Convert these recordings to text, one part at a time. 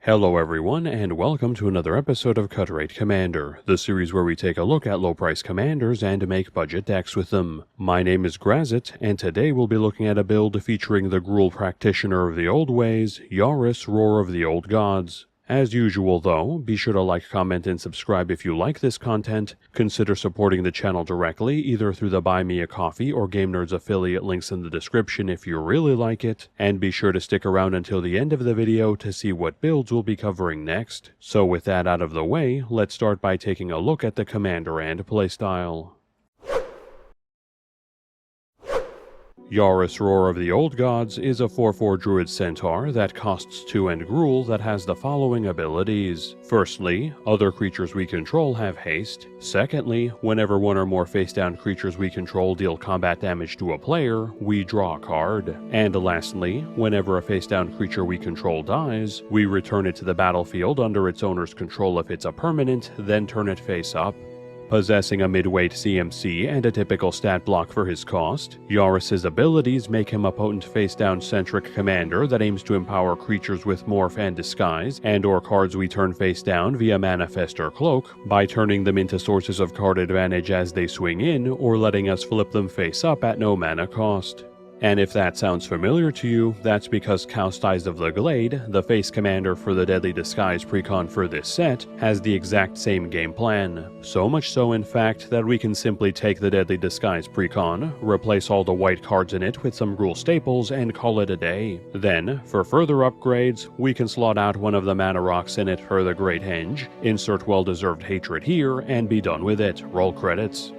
Hello everyone, and welcome to another episode of Cut Rate Commander, the series where we take a look at low-price commanders and make budget decks with them. My name is Grazzet, and today we'll be looking at a build featuring the Gruul practitioner of the old ways, Yarus, Roar of the Old Gods. As usual though, be sure to like, comment, and subscribe if you like this content. Consider supporting the channel directly, either through the Buy Me a Coffee or Game Nerds affiliate links in the description if you really like it, and be sure to stick around until the end of the video to see what builds we'll be covering next. So with that out of the way, let's start by taking a look at the commander and playstyle. Yarus, Roar of the Old Gods is a 4/4 Druid Centaur that costs 2 and Gruul that has the following abilities. Firstly, other creatures we control have haste. Secondly, whenever one or more face-down creatures we control deal combat damage to a player, we draw a card. And lastly, whenever a face-down creature we control dies, we return it to the battlefield under its owner's control if it's a permanent, then turn it face up. Possessing a mid-weight CMC and a typical stat block for his cost, Yarus' abilities make him a potent face-down centric commander that aims to empower creatures with Morph and Disguise and/or cards we turn face-down via Manifest or Cloak by turning them into sources of card advantage as they swing in, or letting us flip them face-up at no mana cost. And if that sounds familiar to you, that's because Cowst Eyes of the Glade, the face commander for the Deadly Disguise precon for this set, has the exact same game plan. So much so in fact that we can simply take the Deadly Disguise precon, replace all the white cards in it with some Gruul staples, and call it a day. Then, for further upgrades, we can slot out one of the mana rocks in it for the Great Henge, insert well-deserved hatred here, and be done with it. Roll credits.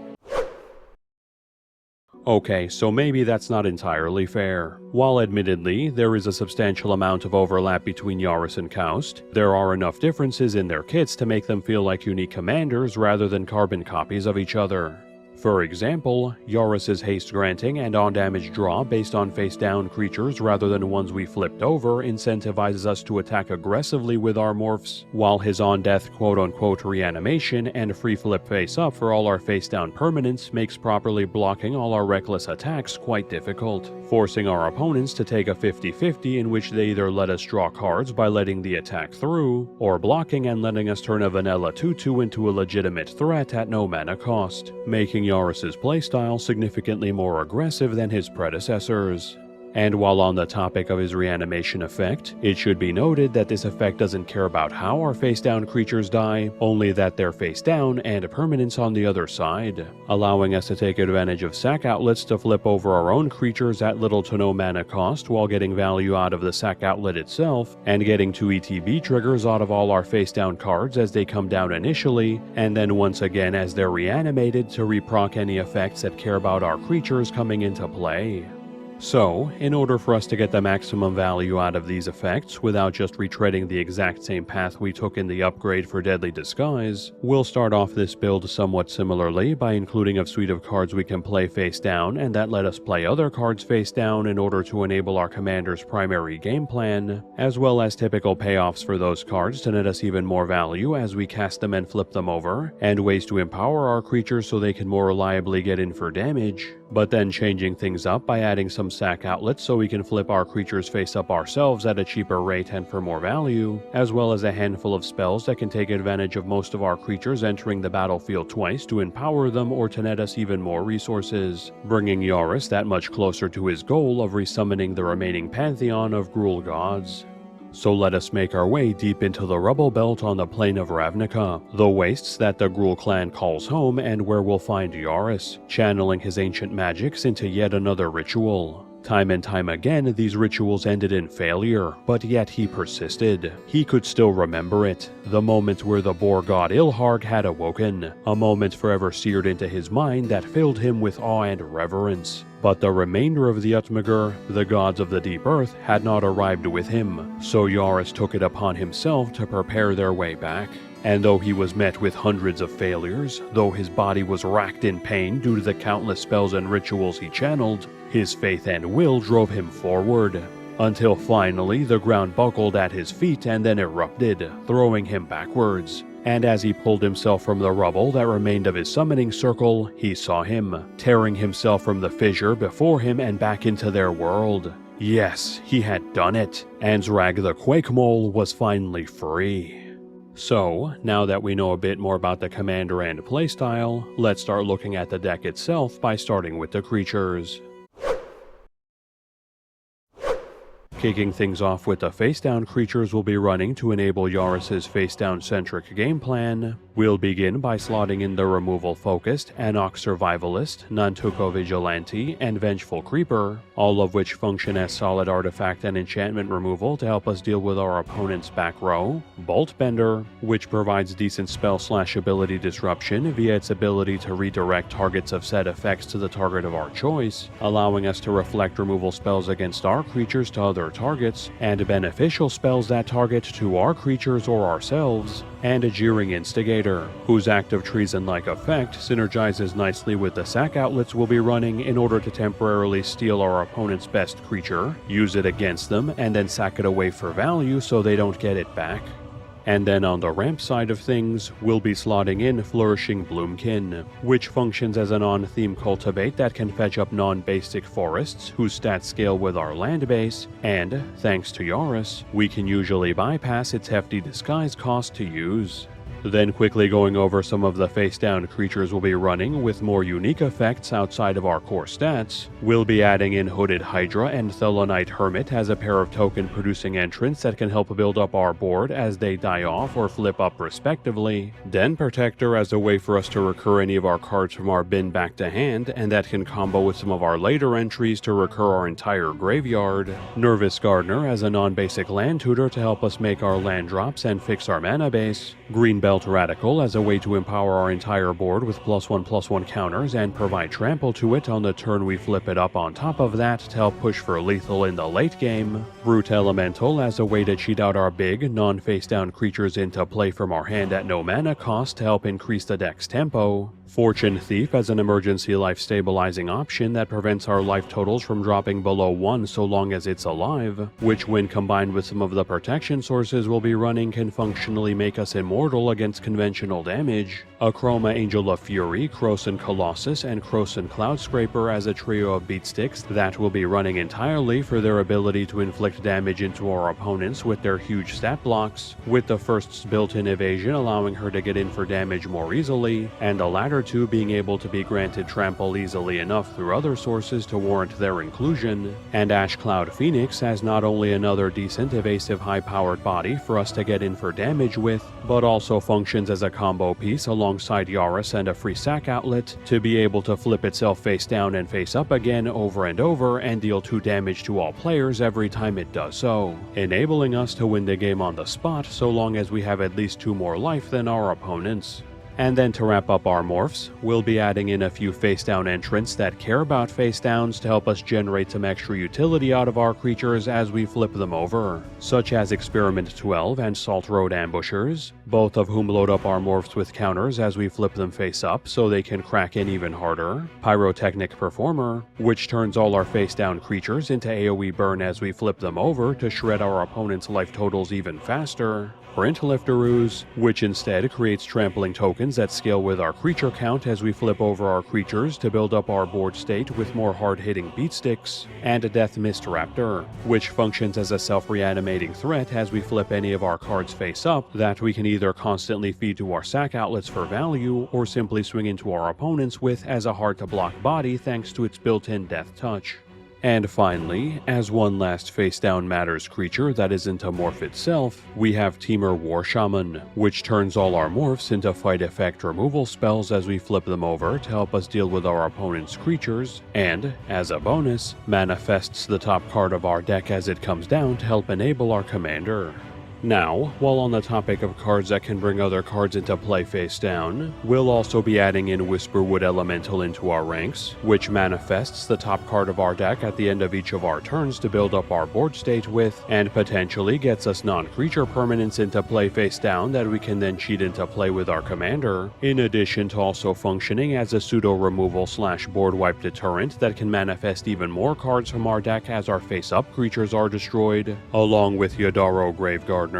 Okay, so maybe that's not entirely fair. While admittedly, there is a substantial amount of overlap between Yarus and Cowst, there are enough differences in their kits to make them feel like unique commanders rather than carbon copies of each other. For example, Yarus' haste granting and on-damage draw based on face-down creatures rather than ones we flipped over incentivizes us to attack aggressively with our morphs, while his on-death quote-unquote reanimation and free flip face-up for all our face-down permanents makes properly blocking all our reckless attacks quite difficult, forcing our opponents to take a 50-50 in which they either let us draw cards by letting the attack through, or blocking and letting us turn a vanilla 2/2 into a legitimate threat at no mana cost, making Yarus' playstyle significantly more aggressive than his predecessors. And while on the topic of his reanimation effect, it should be noted that this effect doesn't care about how our face-down creatures die, only that they're face-down and permanents on the other side, allowing us to take advantage of sack outlets to flip over our own creatures at little to no mana cost while getting value out of the sack outlet itself, and getting 2 ETB triggers out of all our face-down cards as they come down initially, and then once again as they're reanimated to reproc any effects that care about our creatures coming into play. So, in order for us to get the maximum value out of these effects without just retreading the exact same path we took in the upgrade for Deadly Disguise, we'll start off this build somewhat similarly by including a suite of cards we can play face down and that let us play other cards face down in order to enable our commander's primary game plan, as well as typical payoffs for those cards to net us even more value as we cast them and flip them over, and ways to empower our creatures so they can more reliably get in for damage, but then changing things up by adding some sack outlets so we can flip our creatures face up ourselves at a cheaper rate and for more value, as well as a handful of spells that can take advantage of most of our creatures entering the battlefield twice to empower them or to net us even more resources, bringing Yarus that much closer to his goal of resummoning the remaining pantheon of Gruul gods. So let us make our way deep into the rubble belt on the plain of Ravnica, the wastes that the Gruul clan calls home, and where we'll find Yarus, channeling his ancient magics into yet another ritual. Time and time again, these rituals ended in failure, but yet he persisted. He could still remember it, the moment where the boar god Ilharg had awoken, a moment forever seared into his mind that filled him with awe and reverence. But the remainder of the Utmagr, the gods of the deep earth, had not arrived with him, so Yarus took it upon himself to prepare their way back. And though he was met with hundreds of failures, though his body was racked in pain due to the countless spells and rituals he channeled, his faith and will drove him forward, until finally the ground buckled at his feet and then erupted, throwing him backwards. And as he pulled himself from the rubble that remained of his summoning circle, he saw him, tearing himself from the fissure before him and back into their world. Yes, he had done it, and Zrag the Quake Mole was finally free. So, now that we know a bit more about the commander and playstyle, let's start looking at the deck itself by starting with the creatures. Kicking things off with the face-down creatures we'll be running to enable Yarus' face-down-centric game plan, we'll begin by slotting in the removal-focused Anok Survivalist, Nantuko Vigilante, and Vengeful Creeper, all of which function as solid artifact and enchantment removal to help us deal with our opponent's back row, Bolt Bender, which provides decent spell/ability disruption via its ability to redirect targets of set effects to the target of our choice, allowing us to reflect removal spells against our creatures to other targets, and beneficial spells that target to our creatures or ourselves, and a Jeering Instigator, whose active treason-like effect synergizes nicely with the sack outlets we'll be running in order to temporarily steal our opponent's best creature, use it against them, and then sack it away for value so they don't get it back. And then on the ramp side of things, we'll be slotting in Flourishing Bloomkin, which functions as a non-theme cultivate that can fetch up non-basic forests whose stats scale with our land base, and, thanks to Yarus, we can usually bypass its hefty disguise cost to use. Then quickly going over some of the face-down creatures we'll be running with more unique effects outside of our core stats, we'll be adding in Hooded Hydra and Thelonite Hermit as a pair of token-producing entrants that can help build up our board as they die off or flip up respectively, Den Protector as a way for us to recur any of our cards from our bin back to hand, and that can combo with some of our later entries to recur our entire graveyard, Nervous Gardener as a non-basic land tutor to help us make our land drops and fix our mana base, Greenbelt Radical as a way to empower our entire board with +1/+1 counters and provide trample to it on the turn we flip it up on top of that to help push for lethal in the late game, Brute Elemental as a way to cheat out our big, non-face-down creatures into play from our hand at no mana cost to help increase the deck's tempo, Fortune Thief as an emergency life stabilizing option that prevents our life totals from dropping below 1 so long as it's alive, which when combined with some of the protection sources we'll be running can functionally make us immortal against conventional damage, Achroma Angel of Fury, Krosan Colossus, and Krosan Cloudscraper as a trio of beatsticks that will be running entirely for their ability to inflict damage into our opponents with their huge stat blocks, with the first's built-in evasion allowing her to get in for damage more easily, and the latter two being able to be granted trample easily enough through other sources to warrant their inclusion, and Ash Cloud Phoenix as not only another decent evasive high-powered body for us to get in for damage with, but also functions as a combo piece alongside Yarus and a free sack outlet to be able to flip itself face down and face up again over and over and deal 2 damage to all players every time it does so, enabling us to win the game on the spot so long as we have at least 2 more life than our opponents. And then to wrap up our morphs, we'll be adding in a few face-down entrants that care about face-downs to help us generate some extra utility out of our creatures as we flip them over, such as Experiment 12 and Salt Road Ambushers, both of whom load up our morphs with counters as we flip them face up so they can crack in even harder, Pyrotechnic Performer, which turns all our face-down creatures into AoE burn as we flip them over to shred our opponent's life totals even faster, Brent Liftaroos, which instead creates trampling tokens that scale with our creature count as we flip over our creatures to build up our board state with more hard-hitting beatsticks, and Death Mist Raptor, which functions as a self-reanimating threat as we flip any of our cards face up that we can either constantly feed to our sack outlets for value or simply swing into our opponents with as a hard-to-block body thanks to its built-in death touch. And finally, as one last face-down matters creature that isn't a morph itself, we have Temur War Shaman, which turns all our morphs into fight effect removal spells as we flip them over to help us deal with our opponent's creatures, and, as a bonus, manifests the top card of our deck as it comes down to help enable our commander. Now, while on the topic of cards that can bring other cards into play face down, we'll also be adding in Whisperwood Elemental into our ranks, which manifests the top card of our deck at the end of each of our turns to build up our board state with, and potentially gets us non-creature permanents into play face down that we can then cheat into play with our commander, in addition to also functioning as a pseudo-removal/board wipe deterrent that can manifest even more cards from our deck as our face-up creatures are destroyed, along with Yadaro Graveguard,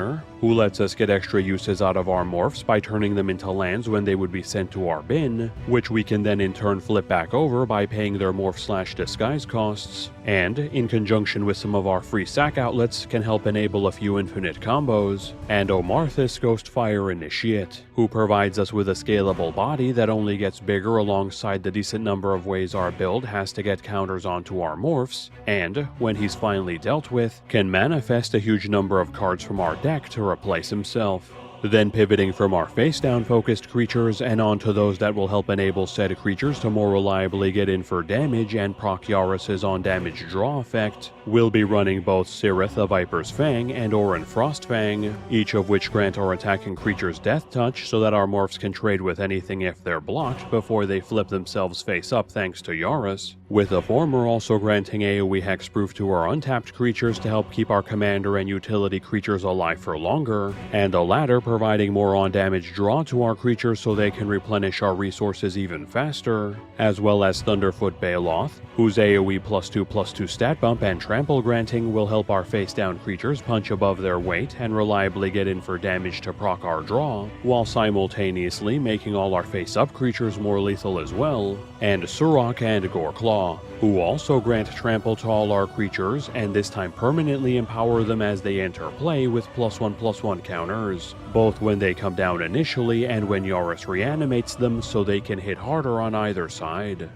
who lets us get extra uses out of our morphs by turning them into lands when they would be sent to our bin, which we can then in turn flip back over by paying their morph/disguise costs, and, in conjunction with some of our free sack outlets, can help enable a few infinite combos, and Omarthus Ghostfire Initiate, who provides us with a scalable body that only gets bigger alongside the decent number of ways our build has to get counters onto our morphs, and, when he's finally dealt with, can manifest a huge number of cards from our deck to replace himself. Then pivoting from our face-down focused creatures and onto those that will help enable said creatures to more reliably get in for damage and proc Yarus' on-damage draw effect, we'll be running both Sirith the Viper's Fang and Orin Frostfang, each of which grant our attacking creatures Death Touch so that our morphs can trade with anything if they're blocked before they flip themselves face up thanks to Yarus, with the former also granting AoE hexproof to our untapped creatures to help keep our commander and utility creatures alive for longer, and the latter providing more on-damage draw to our creatures so they can replenish our resources even faster, as well as Thunderfoot Baloth, whose AoE +2/+2 stat bump and trample granting will help our face-down creatures punch above their weight and reliably get in for damage to proc our draw, while simultaneously making all our face-up creatures more lethal as well, and Surok and Goreclaw, who also grant trample to all our creatures and this time permanently empower them as they enter play with +1/+1 counters, both when they come down initially and when Yarus reanimates them so they can hit harder on either side.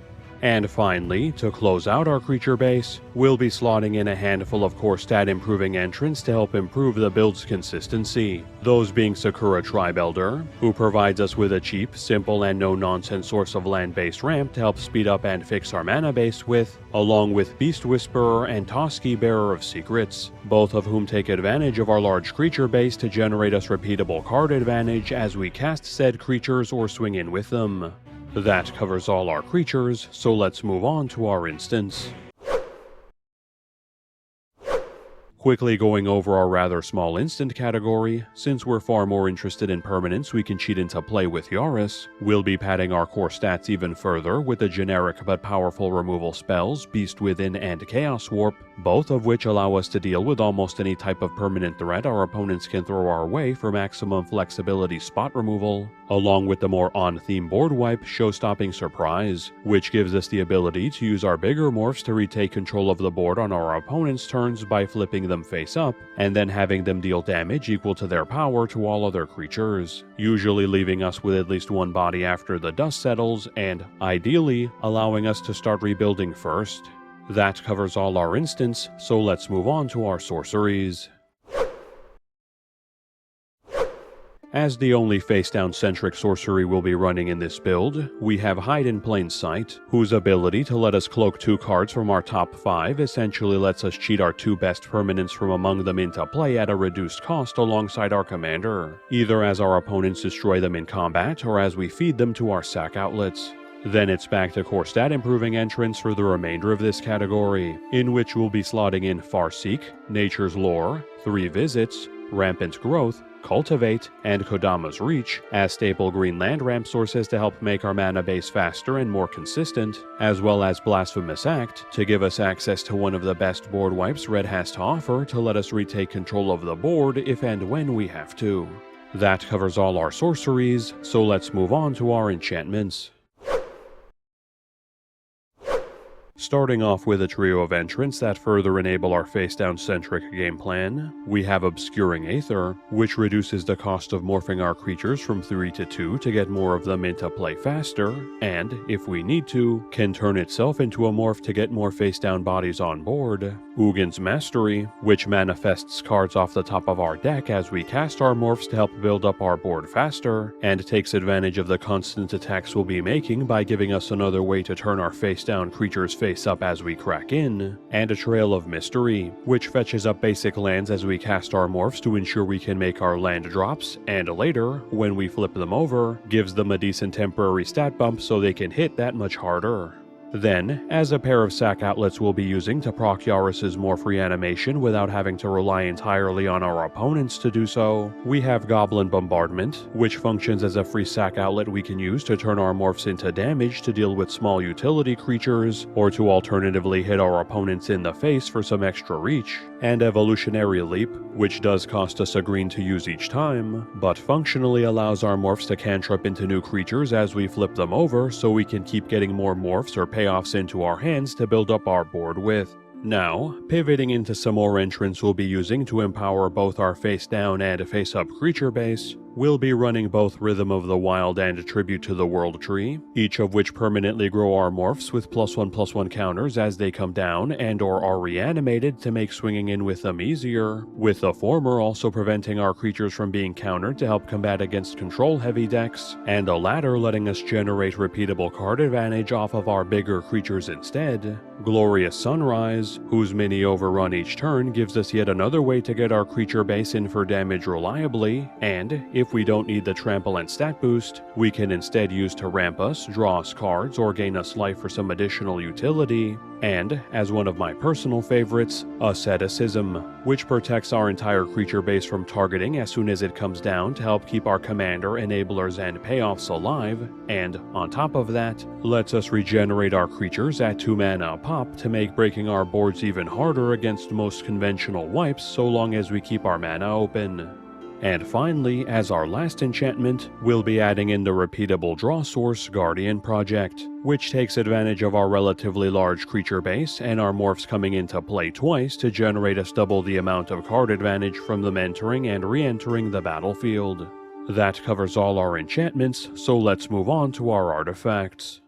And finally, to close out our creature base, we'll be slotting in a handful of core stat improving entrants to help improve the build's consistency, those being Sakura Tribe Elder, who provides us with a cheap, simple and no-nonsense source of land-based ramp to help speed up and fix our mana base with, along with Beast Whisperer and Toski Bearer of Secrets, both of whom take advantage of our large creature base to generate us repeatable card advantage as we cast said creatures or swing in with them. That covers all our creatures, so let's move on to our instance. Quickly going over our rather small instant category, since we're far more interested in permanents we can cheat into play with Yarus, we'll be padding our core stats even further with the generic but powerful removal spells Beast Within and Chaos Warp, both of which allow us to deal with almost any type of permanent threat our opponents can throw our way for maximum flexibility spot removal, along with the more on-theme board wipe Show-Stopping Surprise, which gives us the ability to use our bigger morphs to retake control of the board on our opponent's turns by flipping them face up, and then having them deal damage equal to their power to all other creatures, usually leaving us with at least one body after the dust settles, and, ideally, allowing us to start rebuilding first. That covers all our instants, so let's move on to our sorceries. As the only face-down centric sorcery we'll be running in this build, we have Hide in Plain Sight, whose ability to let us cloak 2 cards from our top 5 essentially lets us cheat our 2 best permanents from among them into play at a reduced cost alongside our commander, either as our opponents destroy them in combat or as we feed them to our sack outlets. Then it's back to core stat improving entrants for the remainder of this category, in which we'll be slotting in Farseek, Nature's Lore, 3 Visits, Rampant Growth, Cultivate, and Kodama's Reach as staple green land ramp sources to help make our mana base faster and more consistent, as well as Blasphemous Act to give us access to one of the best board wipes Red has to offer to let us retake control of the board if and when we have to. That covers all our sorceries, so let's move on to our enchantments. Starting off with a trio of entrants that further enable our face-down centric game plan, we have Obscuring Aether, which reduces the cost of morphing our creatures from 3 to 2 to get more of them into play faster, and, if we need to, can turn itself into a morph to get more face-down bodies on board. Ugin's Mastery, which manifests cards off the top of our deck as we cast our morphs to help build up our board faster, and takes advantage of the constant attacks we'll be making by giving us another way to turn our face-down creatures face up as we crack in, and a Trail of Mystery, which fetches up basic lands as we cast our morphs to ensure we can make our land drops, and later, when we flip them over, gives them a decent temporary stat bump so they can hit that much harder. Then, as a pair of sack outlets we'll be using to proc Yarus' morph reanimation without having to rely entirely on our opponents to do so, we have Goblin Bombardment, which functions as a free sack outlet we can use to turn our morphs into damage to deal with small utility creatures, or to alternatively hit our opponents in the face for some extra reach, and Evolutionary Leap, which does cost us a green to use each time, but functionally allows our morphs to cantrip into new creatures as we flip them over so we can keep getting more morphs or payoffs into our hands to build up our board with. Now, pivoting into some more entrants we'll be using to empower both our face-down and face-up creature base, we'll be running both Rhythm of the Wild and Tribute to the World Tree, each of which permanently grow our morphs with +1/+1 counters as they come down and or are reanimated to make swinging in with them easier, with the former also preventing our creatures from being countered to help combat against control-heavy decks, and the latter letting us generate repeatable card advantage off of our bigger creatures instead. Glorious Sunrise, whose mini overrun each turn gives us yet another way to get our creature base in for damage reliably, and if we don't need the trample and stat boost, we can instead use to ramp us, draw us cards, or gain us life for some additional utility. And, as one of my personal favorites, Asceticism, which protects our entire creature base from targeting as soon as it comes down to help keep our commander, enablers, and payoffs alive, and, on top of that, lets us regenerate our creatures at 2 mana a pop to make breaking our boards even harder against most conventional wipes so long as we keep our mana open. And finally, as our last enchantment, we'll be adding in the repeatable draw source Guardian Project, which takes advantage of our relatively large creature base and our morphs coming into play twice to generate us double the amount of card advantage from them entering and re-entering the battlefield. That covers all our enchantments, so let's move on to our artifacts.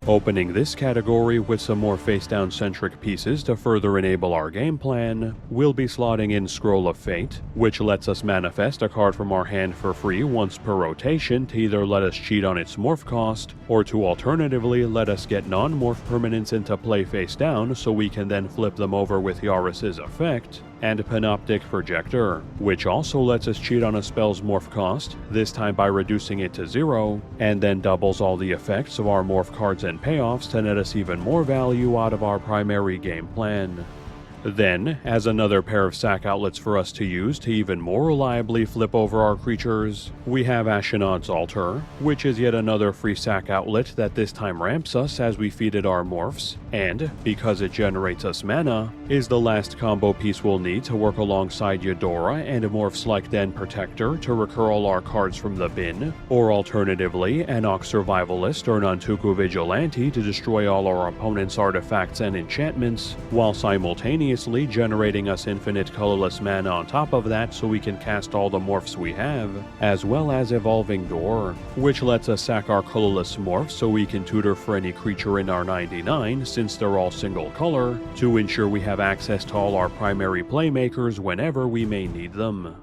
Opening this category with some more face-down centric pieces to further enable our game plan, we'll be slotting in Scroll of Fate, which lets us manifest a card from our hand for free once per rotation to either let us cheat on its morph cost, or to alternatively let us get non-morph permanents into play face down so we can then flip them over with Yarus' effect, and Panoptic Projector, which also lets us cheat on a spell's morph cost, this time by reducing it to 0, and then doubles all the effects of our morph cards and payoffs to net us even more value out of our primary game plan. Then, as another pair of sack outlets for us to use to even more reliably flip over our creatures, we have Ashenod's Altar, which is yet another free sack outlet that this time ramps us as we feed it our morphs, and, because it generates us mana, is the last combo piece we'll need to work alongside Eudora and morphs like Den Protector to recur all our cards from the bin, or alternatively, an Ox Survivalist or Nantuko Vigilante to destroy all our opponent's artifacts and enchantments, while simultaneously generating us infinite colorless mana on top of that so we can cast all the morphs we have, as well as Evolving Door, which lets us sack our colorless morphs so we can tutor for any creature in our 99 since they're all single color, to ensure we have access to all our primary playmakers whenever we may need them.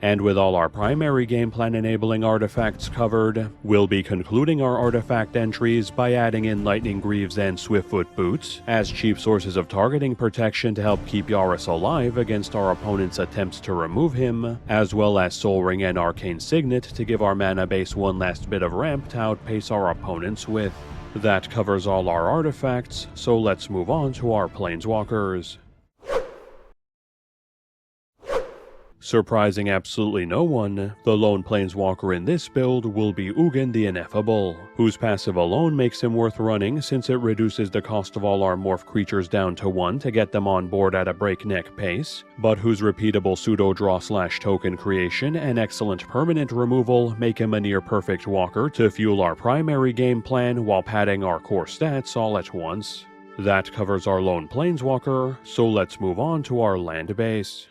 And with all our primary game plan enabling artifacts covered, we'll be concluding our artifact entries by adding in Lightning Greaves and Swiftfoot Boots as cheap sources of targeting protection to help keep Yarus alive against our opponent's attempts to remove him, as well as Soul Ring and Arcane Signet to give our mana base one last bit of ramp to outpace our opponents with. That covers all our artifacts, so let's move on to our Planeswalkers. Surprising absolutely no one, the lone Planeswalker in this build will be Ugin the Ineffable, whose passive alone makes him worth running since it reduces the cost of all our morph creatures down to 1 to get them on board at a breakneck pace, but whose repeatable pseudo-draw/token creation and excellent permanent removal make him a near-perfect walker to fuel our primary game plan while padding our core stats all at once. That covers our lone Planeswalker, so let's move on to our land base.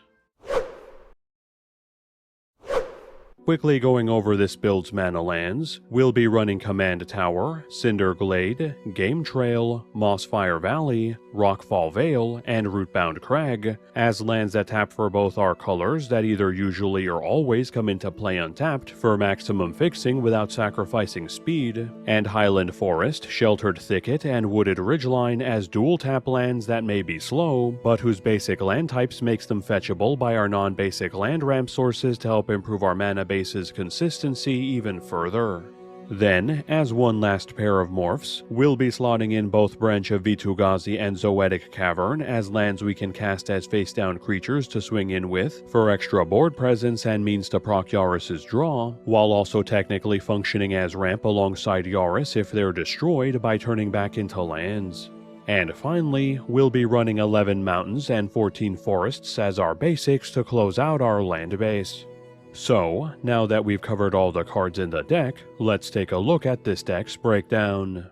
Quickly going over this build's mana lands, we'll be running Command Tower, Cinder Glade, Game Trail, Mossfire Valley, Rockfall Vale, and Rootbound Crag, as lands that tap for both our colors that either usually or always come into play untapped for maximum fixing without sacrificing speed, and Highland Forest, Sheltered Thicket, and Wooded Ridgeline as dual tap lands that may be slow, but whose basic land types makes them fetchable by our non-basic land ramp sources to help improve our mana base's consistency even further. Then, as one last pair of morphs, we'll be slotting in both Branch of Vitu-Ghazi and Zoetic Cavern as lands we can cast as face-down creatures to swing in with, for extra board presence and means to proc Yarus' draw, while also technically functioning as ramp alongside Yarus if they're destroyed by turning back into lands. And finally, we'll be running 11 mountains and 14 forests as our basics to close out our land base. So, now that we've covered all the cards in the deck, let's take a look at this deck's breakdown.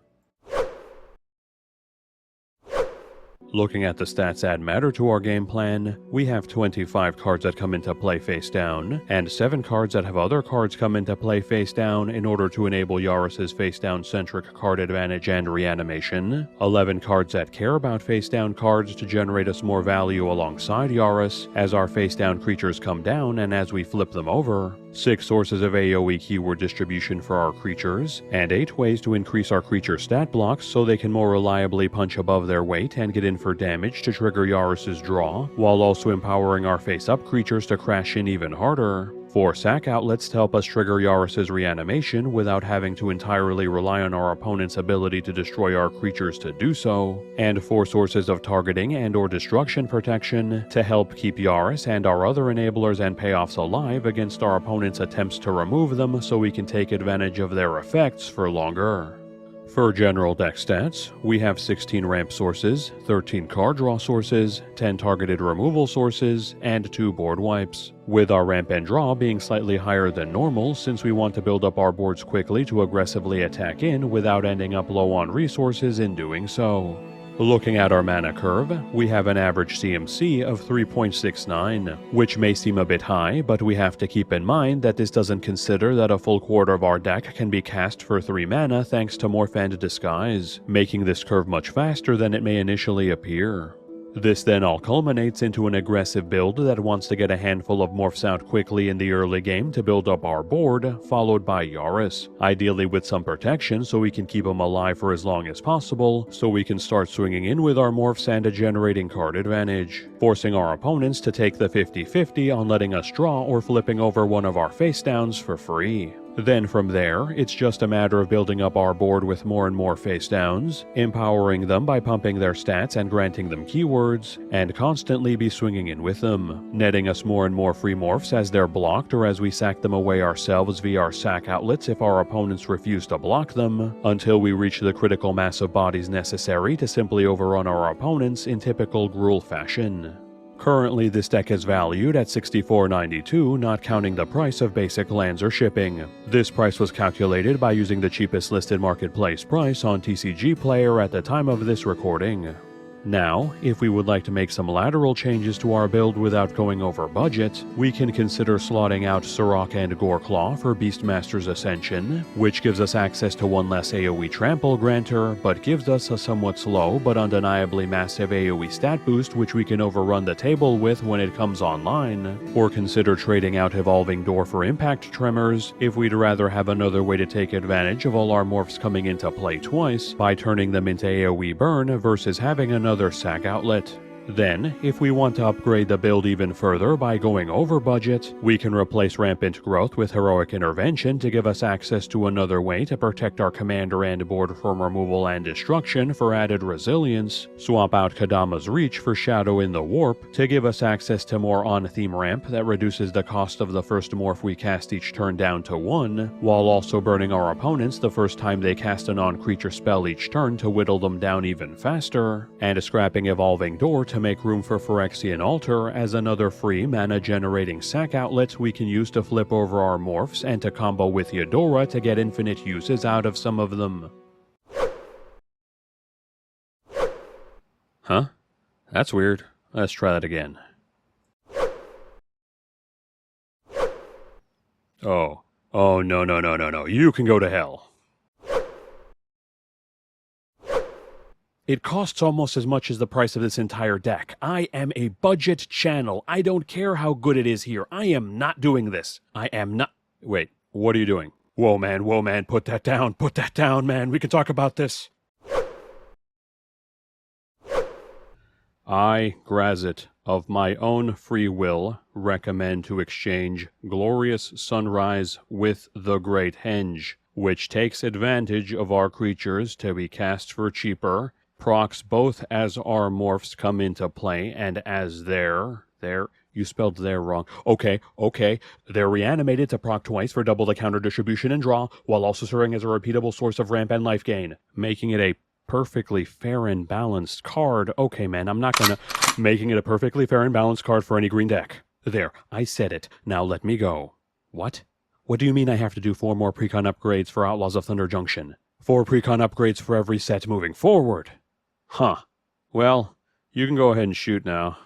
Looking at the stats that matter to our game plan, we have 25 cards that come into play face down, and 7 cards that have other cards come into play face down in order to enable Yarus' face down centric card advantage and reanimation, 11 cards that care about face down cards to generate us more value alongside Yarus as our face down creatures come down and as we flip them over, 6 sources of AoE keyword distribution for our creatures, and 8 ways to increase our creature stat blocks so they can more reliably punch above their weight and get in for damage to trigger Yarus' draw, while also empowering our face-up creatures to crash in even harder, 4 sack outlets to help us trigger Yarus' reanimation without having to entirely rely on our opponent's ability to destroy our creatures to do so, and 4 sources of targeting and or destruction protection to help keep Yarus and our other enablers and payoffs alive against our opponent's attempts to remove them so we can take advantage of their effects for longer. For general deck stats, we have 16 ramp sources, 13 card draw sources, 10 targeted removal sources, and 2 board wipes, with our ramp and draw being slightly higher than normal since we want to build up our boards quickly to aggressively attack in without ending up low on resources in doing so. Looking at our mana curve, we have an average CMC of 3.69, which may seem a bit high, but we have to keep in mind that this doesn't consider that a full quarter of our deck can be cast for 3 mana thanks to Morph and Disguise, making this curve much faster than it may initially appear. This then all culminates into an aggressive build that wants to get a handful of morphs out quickly in the early game to build up our board, followed by Yarus, ideally with some protection so we can keep them alive for as long as possible, so we can start swinging in with our morphs and a generating card advantage, forcing our opponents to take the 50-50 on letting us draw or flipping over one of our face downs for free. Then from there, it's just a matter of building up our board with more and more face downs, empowering them by pumping their stats and granting them keywords, and constantly be swinging in with them, netting us more and more free morphs as they're blocked or as we sack them away ourselves via our sack outlets if our opponents refuse to block them, until we reach the critical mass of bodies necessary to simply overrun our opponents in typical Gruul fashion. Currently, this deck is valued at $64.92, not counting the price of basic lands or shipping. This price was calculated by using the cheapest listed marketplace price on TCG Player at the time of this recording. Now, if we would like to make some lateral changes to our build without going over budget, we can consider slotting out Surrak and Goreclaw for Beastmaster's Ascension, which gives us access to 1 less AoE Trample Granter, but gives us a somewhat slow but undeniably massive AoE stat boost which we can overrun the table with when it comes online, or consider trading out Evolving Door for Impact Tremors if we'd rather have another way to take advantage of all our morphs coming into play twice by turning them into AoE burn versus having another sack outlet. Then, if we want to upgrade the build even further by going over budget, we can replace Rampant Growth with Heroic Intervention to give us access to another way to protect our commander and board from removal and destruction for added resilience, swap out Kadama's Reach for Shadow in the Warp to give us access to more on-theme ramp that reduces the cost of the first morph we cast each turn down to 1, while also burning our opponents the first time they cast a non-creature spell each turn to whittle them down even faster, and scrapping Evolving Door to make room for Phyrexian Altar as another free mana-generating sack outlet we can use to flip over our morphs and to combo with Eudora to get infinite uses out of some of them. Huh? That's weird. Let's try that again. Oh. Oh, no. You can go to hell. It costs almost as much as the price of this entire deck. I am a budget channel. I don't care how good it is here. I am not doing this. I am not... Wait, what are you doing? Whoa, man, put that down, man. We can talk about this. I, Grazzet, of my own free will, recommend to exchange Glorious Sunrise with the Great Henge which takes advantage of our creatures to be cast for cheaper, procs both as our morphs come into play and as you spelled there wrong. Okay. They're reanimated to proc twice for double the counter distribution and draw, while also serving as a repeatable source of ramp and life gain, making it a perfectly fair and balanced card. Okay, man, I'm not gonna... Making it a perfectly fair and balanced card for any green deck. There, I said it. Now let me go. What? What do you mean I have to do 4 more precon upgrades for Outlaws of Thunder Junction? 4 precon upgrades for every set moving forward? Huh. Well, you can go ahead and shoot now.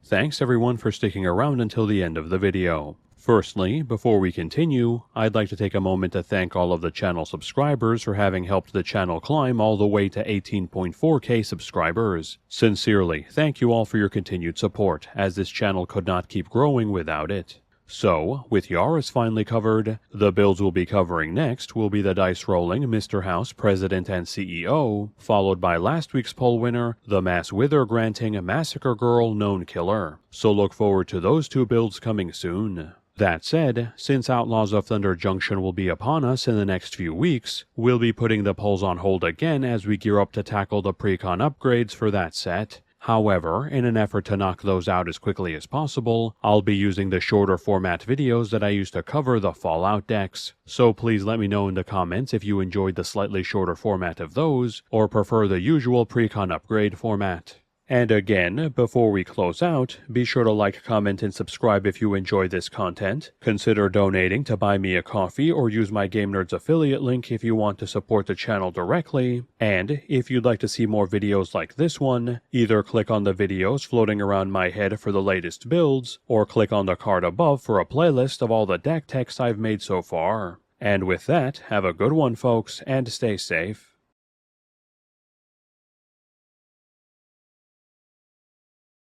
Thanks everyone for sticking around until the end of the video. Firstly, before we continue, I'd like to take a moment to thank all of the channel subscribers for having helped the channel climb all the way to 18.4k subscribers. Sincerely, thank you all for your continued support, as this channel could not keep growing without it. So, with Yarus finally covered, the builds we'll be covering next will be the Dice Rolling Mr. House President and CEO, followed by last week's poll winner, the Mass Wither Granting Massacre Girl Known Killer. So look forward to those 2 builds coming soon. That said, since Outlaws of Thunder Junction will be upon us in the next few weeks, we'll be putting the polls on hold again as we gear up to tackle the precon upgrades for that set. However, in an effort to knock those out as quickly as possible, I'll be using the shorter format videos that I used to cover the Fallout decks, so please let me know in the comments if you enjoyed the slightly shorter format of those, or prefer the usual precon upgrade format. And again, before we close out, be sure to like, comment, and subscribe if you enjoy this content. Consider donating to buy me a coffee or use my Game Nerds affiliate link if you want to support the channel directly. And if you'd like to see more videos like this one, either click on the videos floating around my head for the latest builds, or click on the card above for a playlist of all the deck text I've made so far. And with that, have a good one folks, and stay safe.